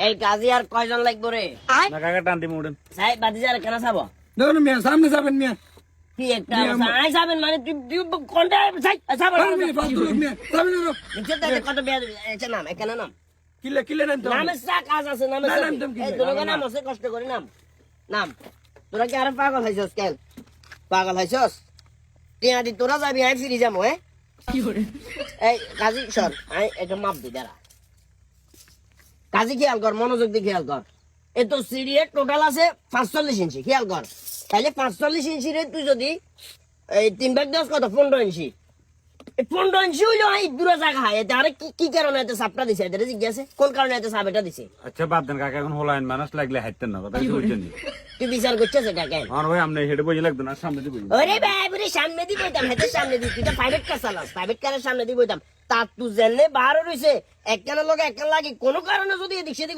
এই কাজী আর কয়জন লাগবো রে? না কাকা টান দিমু উঠেন। সাহেব বাতিজার কেন চাবো? দেখুন মিয়া সামনে যাবেন মিয়া কি একটা আই যাবেন মানে তুই কোনটা যাবো ফালতু লোক মিয়া যাবেন না নিচে থেকে কত বেয়া এটা নাম এখানে নাম কিলে কিলে নেন তো নামের চা কাজ আছে নামের না, চা নাম কি? এই তোরা নাম আছে কষ্ট করে নাম নাম তোরা কি আর পাগল হইছস কেন পাগল হইছস টিয়া দি তোরা যাবি আই ফিরে যাবো এই কাজী সর আই এটা মাপ দি দাঁড়া কাজী খেয়াল কর মনোযোগ দিয়ে খেয়াল কর এই তো সিরিয়ার টোটাল আছে 45 ইঞ্চি খেয়াল কর তাহলে 45 ইঞ্চি রে তুই যদি এই 3/10 কত 15 ইঞ্চি এই 15 ইঞ্চি হইলো এই দূরে জায়গা হয় এটা আরে কি কারণে এত সাপটা দিছে এটা জিজ্ঞাসা কোন কারণে এত সাপ এটা দিছে আচ্ছা বাদ দেন কাকা এখন হলাইন মানুষ লাগলে হাইতেন না কথা কিছু বুঝছেন নি তুই বিচার করছিস এটা কেন আমার ভাই আমনে হেডে বই লাগতো না সামনে দিয়ে বই ওরে ভাই বুড়ি সামনে দিয়ে বইতাম হেতে সামনে দিয়ে তুই তো প্রাইভেট কার চালাস প্রাইভেট কারের সামনে দিয়ে বইতাম তার তুই জেনে বার হইছে একখানা লোক একখান লাগি কোনো কারণে যদি এদিক সেদিক